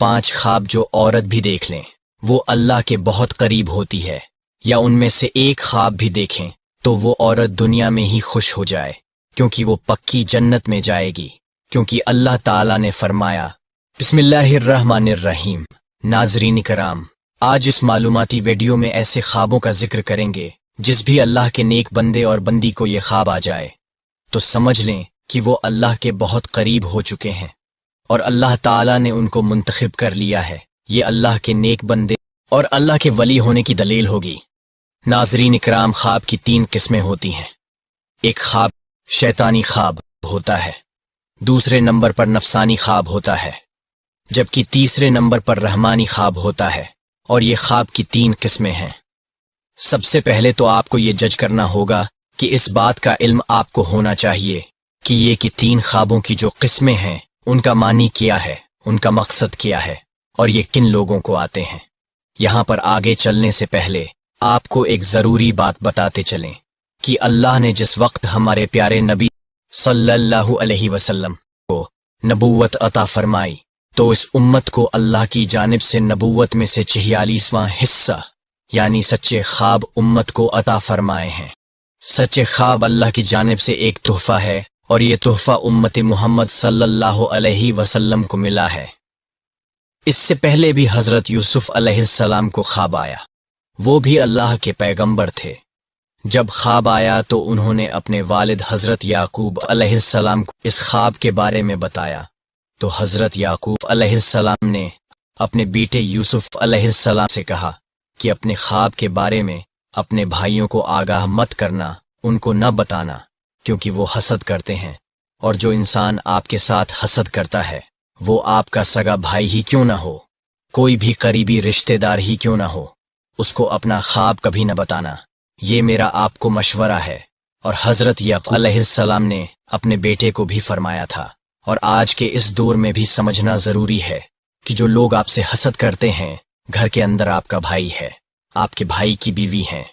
5 ख्वाब जो औरत भी देख लें वो अल्लाह के बहुत करीब होती है, या उनमें से एक ख्वाब भी देखें तो वो औरत दुनिया में ही खुश हो जाए, क्योंकि वो पक्की जन्नत में जाएगी, क्योंकि अल्लाह ताला ने फरमाया। बिस्मिल्लाहिर्रहमानिर्रहीम। नाज़रीन कराम, आज इस मालूमाती वीडियो में ऐसे ख्वाबों का जिक्र करेंगे जिस भी अल्लाह के नेक बंदे और बंदी को ये ख्वाब आ जाए तो समझ लें कि वो अल्लाह के बहुत करीब हो चुके हैं और अल्लाह ताला ने उनको मुंतखब कर लिया है। ये अल्लाह के नेक बंदे और अल्लाह के वली होने की दलील होगी। नाज़रीन इकराम, ख्वाब की 3 किस्में होती हैं। एक ख्वाब शैतानी ख्वाब होता है, दूसरे नंबर पर नफसानी ख्वाब होता है, जबकि तीसरे नंबर पर रहमानी ख्वाब होता है। और ये ख्वाब की 3 किस्में हैं। सबसे पहले तो आपको ये जज करना होगा कि इस बात का इल्म आपको होना चाहिए कि ये कि 3 ख्वाबों की जो किस्में हैं उनका मानी क्या है, उनका मकसद क्या है और ये किन लोगों को आते हैं। यहां पर आगे चलने से पहले आपको एक जरूरी बात बताते चलें कि अल्लाह ने जिस वक्त हमारे प्यारे नबी सल्लल्लाहु अलैहि वसल्लम को नबूवत अता फरमाई तो इस उम्मत को अल्लाह की जानिब से नबूवत में से 46वां हिस्सा यानी सच्चे ख्वाब उम्मत को अता फरमाए हैं। सच्चे ख्वाब अल्लाह की जानिब से एक तोहफा है और ये तोहफा उम्मत मोहम्मद सल्लल्लाहु अलैहि वसल्लम को मिला है। इससे पहले भी हजरत यूसुफ अलैहिस्सलाम को ख्वाब आया, वो भी अल्लाह के पैगंबर थे। जब ख्वाब आया तो उन्होंने अपने वालिद हजरत याकूब अलैहिस्सलाम को इस ख्वाब के बारे में बताया तो हजरत याकूब अलैहिस्सलाम ने अपने बेटे यूसुफ अलैहिस्सलाम से कहा कि अपने ख्वाब के बारे में अपने भाइयों को आगाह मत करना, उनको न बताना, क्योंकि वो हसद करते हैं और जो इंसान आपके साथ हसद करता है वो आपका सगा भाई ही क्यों ना हो, कोई भी करीबी रिश्तेदार ही क्यों ना हो, उसको अपना ख्वाब कभी न बताना। ये मेरा आपको मशवरा है। और हजरत याकूब अलैहिस्सलाम ने अपने बेटे को भी फरमाया था। और आज के इस दौर में भी समझना जरूरी है कि जो लोग आपसे हसद करते हैं, घर के अंदर आपका भाई है, आपके भाई की बीवी है,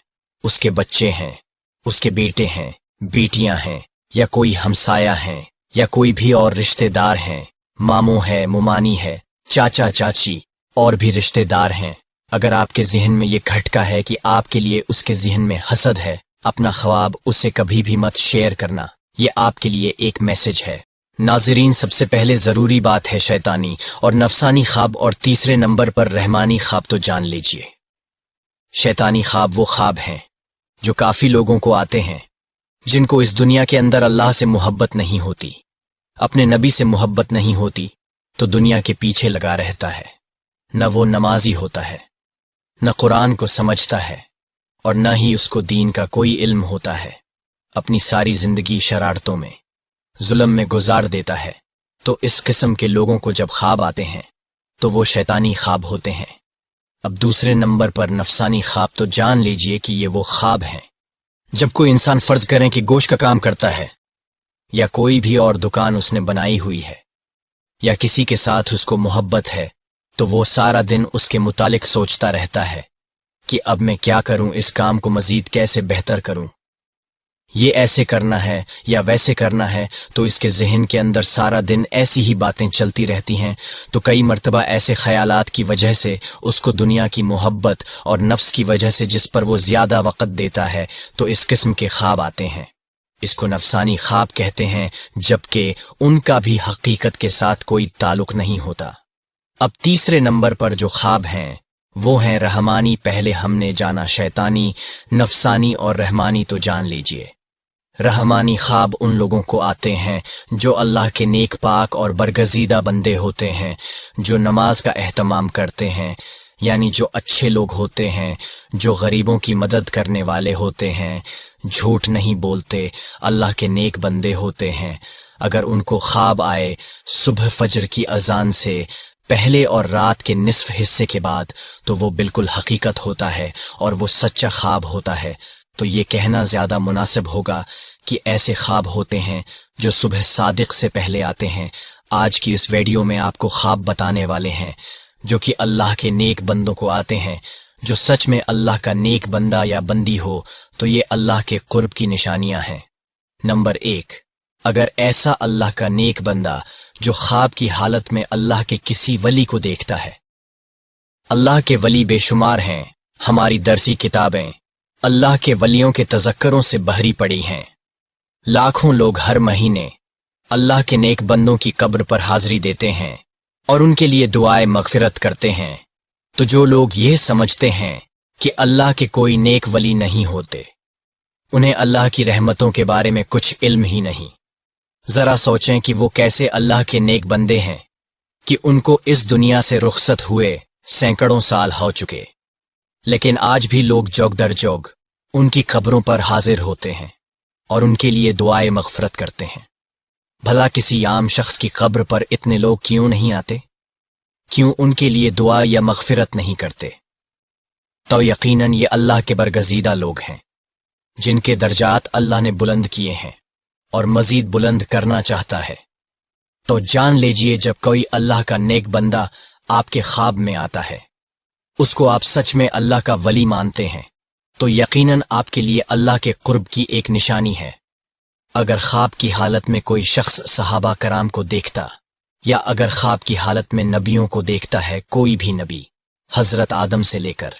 उसके बच्चे हैं, उसके बेटे हैं, बेटियां हैं, या कोई हमसाया हैं, या कोई भी और रिश्तेदार हैं, मामू है, मुमानी है, चाचा चाची और भी रिश्तेदार हैं। अगर आपके जहन में ये खटका है कि आपके लिए उसके जहन में हसद है, अपना ख्वाब उससे कभी भी मत शेयर करना। ये आपके लिए एक मैसेज है। नाज़रीन, सबसे पहले जरूरी बात है शैतानी और नफसानी ख्वाब और तीसरे नंबर पर रहमानी ख्वाब तो जान लीजिए। शैतानी ख्वाब वो ख्वाब हैं जो काफी लोगों को आते हैं जिनको इस दुनिया के अंदर अल्लाह से मोहब्बत नहीं होती, अपने नबी से मोहब्बत नहीं होती तो दुनिया के पीछे लगा रहता है। न वो नमाजी होता है, न कुरान को समझता है और न ही उसको दीन का कोई इल्म होता है। अपनी सारी जिंदगी शरारतों में, जुल्म में गुजार देता है। तो इस किस्म के लोगों को जब ख्वाब आते हैं तो वो शैतानी ख्वाब होते हैं। अब दूसरे नंबर पर नफसानी ख्वाब तो जान लीजिए कि ये वो ख्वाब हैं जब कोई इंसान फर्ज करें कि गोश्त का काम करता है या कोई भी और दुकान उसने बनाई हुई है या किसी के साथ उसको मोहब्बत है तो वो सारा दिन उसके मुतालिक सोचता रहता है कि अब मैं क्या करूं, इस काम को मजीद कैसे बेहतर करूं, ये ऐसे करना है या वैसे करना है। तो इसके जहन के अंदर सारा दिन ऐसी ही बातें चलती रहती हैं। तो कई मर्तबा ऐसे ख्यालात की वजह से उसको दुनिया की मोहब्बत और नफ्स की वजह से जिस पर वो ज्यादा वक़्त देता है तो इस किस्म के ख्वाब आते हैं। इसको नफसानी ख्वाब कहते हैं, जबकि उनका भी हकीकत के साथ कोई ताल्लुक नहीं होता। अब तीसरे नंबर पर जो ख्वाब हैं वो हैं रहमानी। पहले हमने जाना शैतानी, नफसानी और रहमानी तो जान लीजिए। रहमानी ख्वाब उन लोगों को आते हैं जो अल्लाह के नेक पाक और बरगजीदा बंदे होते हैं, जो नमाज का एहतमाम करते हैं, यानी जो अच्छे लोग होते हैं, जो गरीबों की मदद करने वाले होते हैं, झूठ नहीं बोलते, अल्लाह के नेक बंदे होते हैं। अगर उनको ख्वाब आए सुबह फजर की अजान से पहले और रात के निस्फ हिस्से के बाद तो वो बिल्कुल हकीकत होता है और वो सच्चा ख्वाब होता है। तो ये कहना ज्यादा मुनासिब होगा कि ऐसे ख्वाब होते हैं जो सुबह सादिक से पहले आते हैं। आज की इस वीडियो में आपको ख्वाब बताने वाले हैं जो कि अल्लाह के नेक बंदों को आते हैं। जो सच में अल्लाह का नेक बंदा या बंदी हो तो ये अल्लाह के कुर्ब की निशानियां हैं। नंबर 1, अगर ऐसा अल्लाह का नेक बंदा جو خواب کی حالت میں اللہ کے کسی ولی کو دیکھتا ہے۔ اللہ کے ولی بے شمار ہیں، ہماری درسی کتابیں اللہ کے ولیوں کے تذکروں سے بھری پڑی ہیں۔ لاکھوں لوگ ہر مہینے اللہ کے نیک بندوں کی قبر پر حاضری دیتے ہیں اور ان کے لیے دعائے مغفرت کرتے ہیں۔ تو جو لوگ یہ سمجھتے ہیں کہ اللہ کے کوئی نیک ولی نہیں ہوتے، انہیں اللہ کی رحمتوں کے بارے میں کچھ علم ہی نہیں۔ ذرا سوچیں کہ وہ کیسے اللہ کے نیک بندے ہیں کہ ان کو اس دنیا سے رخصت ہوئے سینکڑوں سال ہو چکے، لیکن آج بھی لوگ جوگ در جوگ ان کی قبروں پر حاضر ہوتے ہیں اور ان کے لیے دعائے مغفرت کرتے ہیں۔ بھلا کسی عام شخص کی قبر پر اتنے لوگ کیوں نہیں آتے؟ کیوں ان کے لیے دعا یا مغفرت نہیں کرتے؟ تو یقیناً یہ اللہ کے برگزیدہ لوگ ہیں جن کے درجات اللہ نے بلند کیے ہیں اور مزید بلند کرنا چاہتا ہے۔ تو جان لیجئے جب کوئی اللہ کا نیک بندہ آپ کے خواب میں آتا ہے، اس کو آپ سچ میں اللہ کا ولی مانتے ہیں، تو یقیناً آپ کے لیے اللہ کے قرب کی ایک نشانی ہے۔ اگر خواب کی حالت میں کوئی شخص صحابہ کرام کو دیکھتا یا اگر خواب کی حالت میں نبیوں کو دیکھتا ہے، کوئی بھی نبی حضرت آدم سے لے کر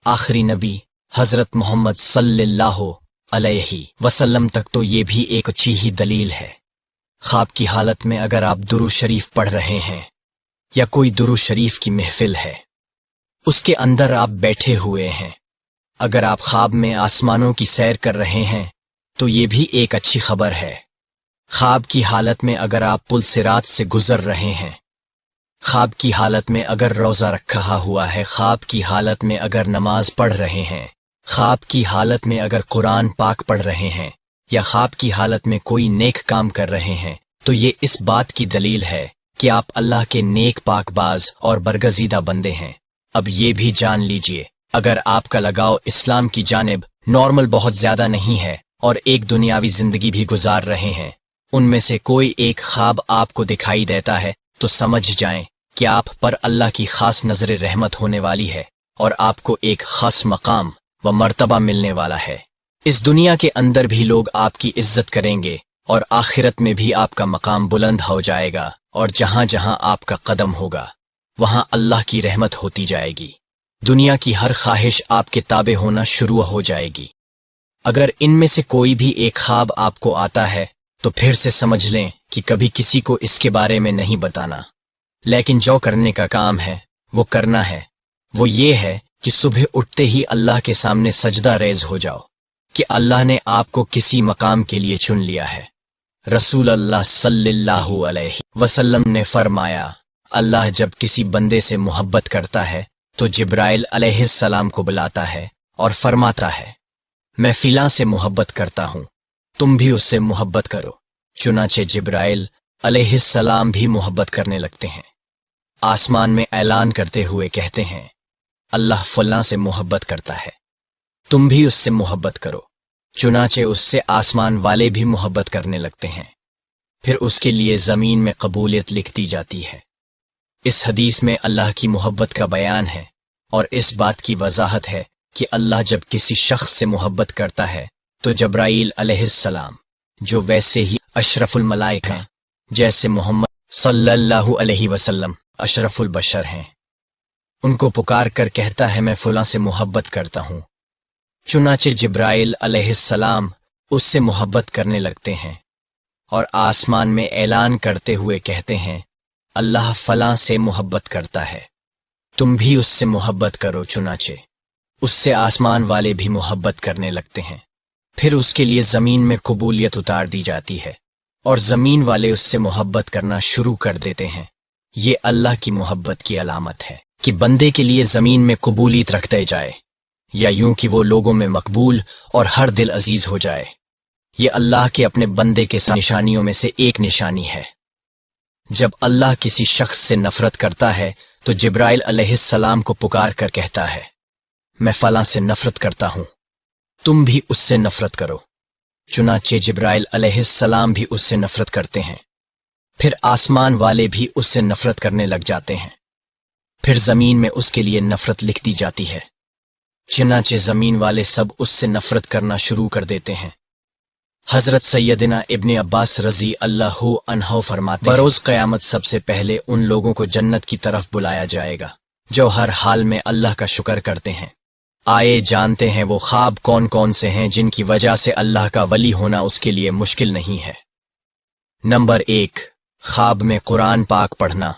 آخری نبی حضرت محمد صلی اللہ علیہ وسلم تک، تو یہ بھی ایک اچھی ہی دلیل ہے۔ خواب کی حالت میں اگر آپ درود شریف پڑھ رہے ہیں یا کوئی درود شریف کی محفل ہے، اس کے اندر آپ بیٹھے ہوئے ہیں، اگر آپ خواب میں آسمانوں کی سیر کر رہے ہیں تو یہ بھی ایک اچھی خبر ہے۔ خواب کی حالت میں اگر آپ پل صراط سے گزر رہے ہیں، خواب کی حالت میں اگر روزہ رکھا ہوا ہے، خواب کی حالت میں اگر نماز پڑھ رہے ہیں، خواب کی حالت میں اگر قرآن پاک پڑھ رہے ہیں یا خواب کی حالت میں کوئی نیک کام کر رہے ہیں، تو یہ اس بات کی دلیل ہے کہ آپ اللہ کے نیک پاک باز اور برگزیدہ بندے ہیں۔ اب یہ بھی جان لیجئے اگر آپ کا لگاؤ اسلام کی جانب نارمل بہت زیادہ نہیں ہے اور ایک دنیاوی زندگی بھی گزار رہے ہیں، ان میں سے کوئی ایک خواب آپ کو دکھائی دیتا ہے، تو سمجھ جائیں کہ آپ پر اللہ کی خاص نظر رحمت ہونے والی ہے اور آپ کو ایک خاص مقام و مرتبہ ملنے والا ہے۔ اس دنیا کے اندر بھی لوگ آپ کی عزت کریں گے اور آخرت میں بھی آپ کا مقام بلند ہو جائے گا، اور جہاں جہاں آپ کا قدم ہوگا وہاں اللہ کی رحمت ہوتی جائے گی۔ دنیا کی ہر خواہش آپ کے تابع ہونا شروع ہو جائے گی۔ اگر ان میں سے کوئی بھی ایک خواب آپ کو آتا ہے تو پھر سے سمجھ لیں کہ کبھی کسی کو اس کے بارے میں نہیں بتانا، لیکن جو کرنے کا کام ہے وہ کرنا ہے۔ وہ یہ ہے کہ صبح اٹھتے ہی اللہ کے سامنے سجدہ ریز ہو جاؤ کہ اللہ نے آپ کو کسی مقام کے لیے چن لیا ہے۔ رسول اللہ صلی اللہ علیہ وسلم نے فرمایا، اللہ جب کسی بندے سے محبت کرتا ہے تو جبرائیل علیہ السلام کو بلاتا ہے اور فرماتا ہے، میں فلاں سے محبت کرتا ہوں، تم بھی اس سے محبت کرو۔ چنانچہ جبرائیل علیہ السلام بھی محبت کرنے لگتے ہیں، آسمان میں اعلان کرتے ہوئے کہتے ہیں، اللہ فلاں سے محبت کرتا ہے، تم بھی اس سے محبت کرو۔ چنانچہ اس سے آسمان والے بھی محبت کرنے لگتے ہیں، پھر اس کے لیے زمین میں قبولیت لکھ دی جاتی ہے۔ اس حدیث میں اللہ کی محبت کا بیان ہے اور اس بات کی وضاحت ہے کہ اللہ جب کسی شخص سے محبت کرتا ہے تو جبرائیل علیہ السلام، جو ویسے ہی اشرف الملائکہ ہیں، جیسے محمد صلی اللہ علیہ وسلم اشرف البشر ہیں، ان کو پکار کر کہتا ہے، میں فلاں سے محبت کرتا ہوں۔ چنانچہ جبرائیل علیہ السلام اس سے محبت کرنے لگتے ہیں اور آسمان میں اعلان کرتے ہوئے کہتے ہیں، اللہ فلاں سے محبت کرتا ہے، تم بھی اس سے محبت کرو۔ چنانچہ اس سے آسمان والے بھی محبت کرنے لگتے ہیں، پھر اس کے لیے زمین میں قبولیت اتار دی جاتی ہے اور زمین والے اس سے محبت کرنا شروع کر دیتے ہیں۔ یہ اللہ کی محبت کی علامت ہے کہ بندے کے لیے زمین میں قبولیت رکھتے جائے، یا یوں کہ وہ لوگوں میں مقبول اور ہر دل عزیز ہو جائے۔ یہ اللہ کے اپنے بندے کے نشانیوں میں سے ایک نشانی ہے۔ جب اللہ کسی شخص سے نفرت کرتا ہے تو جبرائیل علیہ السلام کو پکار کر کہتا ہے، میں فلاں سے نفرت کرتا ہوں، تم بھی اس سے نفرت کرو۔ چنانچہ جبرائیل علیہ السلام بھی اس سے نفرت کرتے ہیں، پھر آسمان والے بھی اس سے نفرت کرنے لگ جاتے ہیں، پھر زمین میں اس کے لیے نفرت لکھ دی جاتی ہے۔ چنانچہ زمین والے سب اس سے نفرت کرنا شروع کر دیتے ہیں، हजरत सैयदना इब्ने अब्बास रजी अल्लाहु अन्हु फरमाते हैं, बरोज क़यामत सबसे पहले उन लोगों को जन्नत की तरफ बुलाया जाएगा जो हर हाल में अल्लाह का शुक्र करते हैं। आइए जानते हैं वो ख्वाब कौन कौन से हैं जिनकी वजह से अल्लाह का वली होना उसके लिए मुश्किल नहीं है। नंबर 1, ख्वाब में कुरान पाक पढ़ना।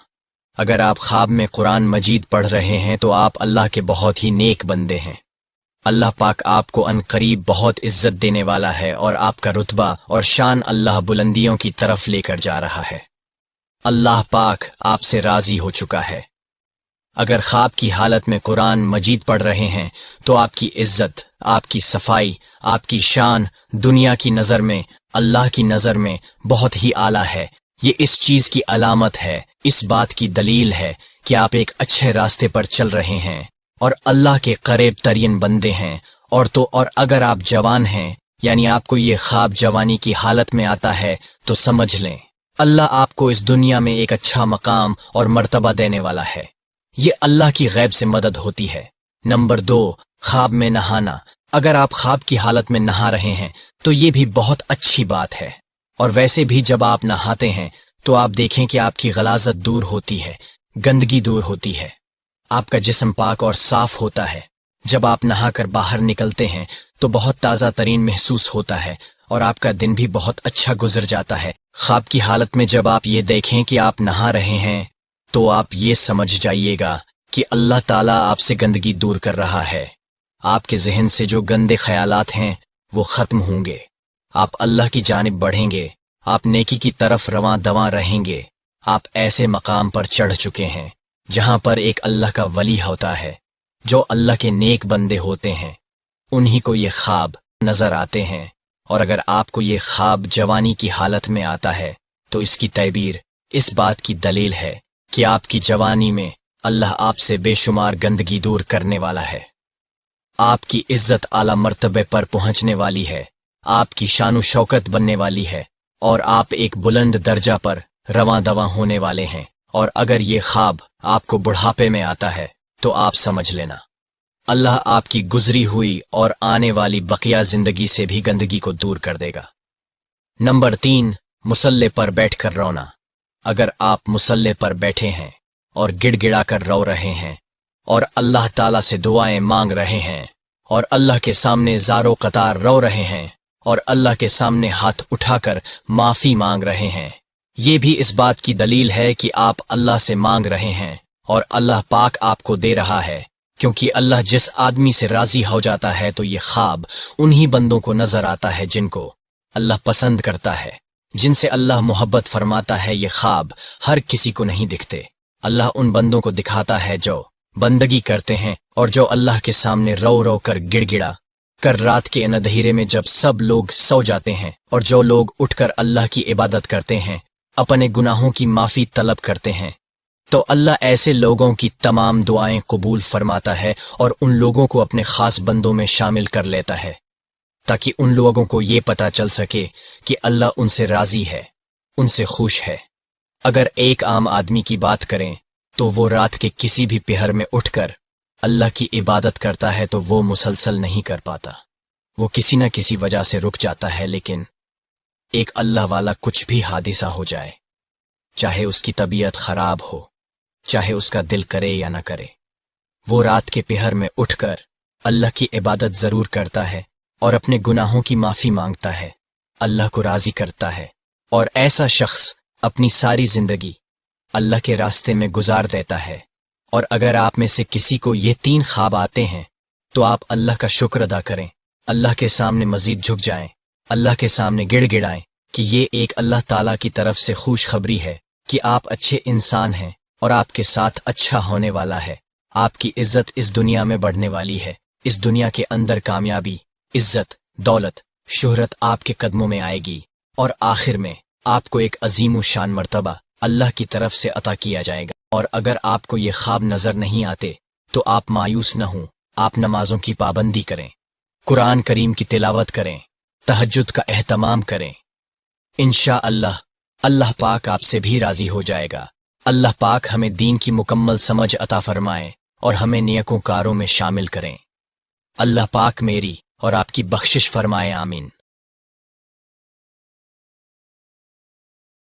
अगर आप ख्वाब में कुरान मजीद पढ़ रहे हैं तो आप अल्लाह के बहुत ही नेक बंदे हैं। अल्लाह पाक आपको अनकरीब बहुत इज्जत देने वाला है और आपका रुतबा और शान अल्लाह बुलंदियों की तरफ लेकर जा रहा है। अल्लाह पाक आपसे राजी हो चुका है। अगर ख्वाब की हालत में कुरान मजीद पढ़ रहे हैं तो आपकी इज्जत, आपकी सफाई, आपकी शान दुनिया की नज़र में, अल्लाह की नज़र में बहुत ही आला है। ये इस चीज़ की अलामत है, इस बात की दलील है कि आप एक अच्छे रास्ते पर चल रहे हैं और अल्लाह के करीब तरीन बंदे हैं। और अगर आप जवान हैं, यानी आपको ये ख्वाब जवानी की हालत में आता है, तो समझ लें अल्लाह आपको इस दुनिया में एक अच्छा मकाम और मर्तबा देने वाला है। ये अल्लाह की गैब से मदद होती है। नंबर 2, ख्वाब में नहाना। अगर आप ख्वाब की हालत में नहा रहे हैं तो ये भी बहुत अच्छी बात है। और वैसे भी जब आप नहाते हैं तो आप देखें कि आपकी गलाजत दूर होती है, गंदगी दूर होती है, आपका जिस्म पाक और साफ होता है। जब आप नहाकर बाहर निकलते हैं तो बहुत ताज़ा तरीन महसूस होता है और आपका दिन भी बहुत अच्छा गुजर जाता है। ख्वाब की हालत में जब आप ये देखें कि आप नहा रहे हैं तो आप ये समझ जाइएगा कि अल्लाह ताला आपसे गंदगी दूर कर रहा है। आपके जहन से जो गंदे ख्यालात हैं वो खत्म होंगे, आप अल्लाह की जानिब बढ़ेंगे, आप नेकी की तरफ रवां दवां रहेंगे। आप ऐसे मकाम पर चढ़ चुके हैं जहां पर एक अल्लाह का वली होता है। जो अल्लाह के नेक बंदे होते हैं उन्हीं को ये ख्वाब नजर आते हैं। और अगर आपको ये ख्वाब जवानी की हालत में आता है तो इसकी तैबीर इस बात की दलील है कि आपकी जवानी में अल्लाह आपसे बेशुमार गंदगी दूर करने वाला है। आपकी इज्जत आला मर्तबे पर पहुंचने वाली है, आपकी शान शौकत बनने वाली है और आप एक बुलंद दर्जा पर रवां दवां होने वाले हैं। और अगर ये ख्वाब आपको बुढ़ापे में आता है तो आप समझ लेना अल्लाह आपकी गुजरी हुई और आने वाली बकिया जिंदगी से भी गंदगी को दूर कर देगा। नंबर 3, मुसल्ले पर बैठकर रोना। अगर आप मुसल्ले पर बैठे हैं और गिड़गिड़ा कर रो रहे हैं और अल्लाह ताला से दुआएं मांग रहे हैं और अल्लाह के सामने ज़ारो कतार रो रहे हैं और अल्लाह के सामने हाथ उठाकर माफी मांग रहे हैं, ये भी इस बात की दलील है कि आप अल्लाह से मांग रहे हैं और अल्लाह पाक आपको दे रहा है। क्योंकि अल्लाह जिस आदमी से राजी हो जाता है तो ये ख्वाब उन्हीं बंदों को नजर आता है जिनको अल्लाह पसंद करता है, जिनसे अल्लाह मोहब्बत फरमाता है। ये ख्वाब हर किसी को नहीं दिखते। अल्लाह उन बंदों को दिखाता है जो बंदगी करते हैं और जो अल्लाह के सामने रो रो कर गिड़गिड़ा कर रात के अंधेरे में जब सब लोग सो जाते हैं और जो लोग उठकर अल्लाह की इबादत करते हैं, अपने गुनाहों की माफी तलब करते हैं, तो अल्लाह ऐसे लोगों की तमाम दुआएं कबूल फरमाता है और उन लोगों को अपने खास बंदों में शामिल कर लेता है ताकि उन लोगों को ये पता चल सके कि अल्लाह उनसे राजी है, उनसे खुश है। अगर एक आम आदमी की बात करें तो वो रात के किसी भी पहर में उठकर अल्लाह की इबादत करता है तो वो मुसलसल नहीं कर पाता, वो किसी न किसी वजह से रुक जाता है। लेकिन एक अल्लाह वाला कुछ भी हादिसा हो जाए, चाहे उसकी तबीयत खराब हो, चाहे उसका दिल करे या न करे, वो रात के पहर में उठकर अल्लाह की इबादत जरूर करता है और अपने गुनाहों की माफी मांगता है, अल्लाह को राजी करता है। और ऐसा शख्स अपनी सारी जिंदगी अल्लाह के रास्ते में गुजार देता है। और अगर आप में से किसी को ये 3 ख्वाब आते हैं तो आप अल्लाह का शुक्र अदा करें, अल्लाह के सामने मजीद झुक जाएं, अल्लाह के सामने गिड़गिड़ाएं कि ये एक अल्लाह ताला की तरफ से खुशखबरी है कि आप अच्छे इंसान हैं और आपके साथ अच्छा होने वाला है। आपकी इज्जत इस दुनिया में बढ़ने वाली है। इस दुनिया के अंदर कामयाबी, इज्जत, दौलत, शोहरत आपके कदमों में आएगी और आखिर में आपको एक अजीम शान मर्तबा अल्लाह की तरफ से अता किया जाएगा। और अगर आपको ये ख्वाब नजर नहीं आते तो आप मायूस न हों, आप नमाजों की पाबंदी करें, कुरान करीम की तिलावत करें, तहज्जुद का एहतमाम करें। इंशाअल्लाह अल्लाह पाक आपसे भी राजी हो जाएगा। अल्लाह पाक हमें दीन की मुकम्मल समझ अता फरमाए और हमें नेकों कारों में शामिल करें। अल्लाह पाक मेरी और आपकी बख्शिश फरमाए, आमीन।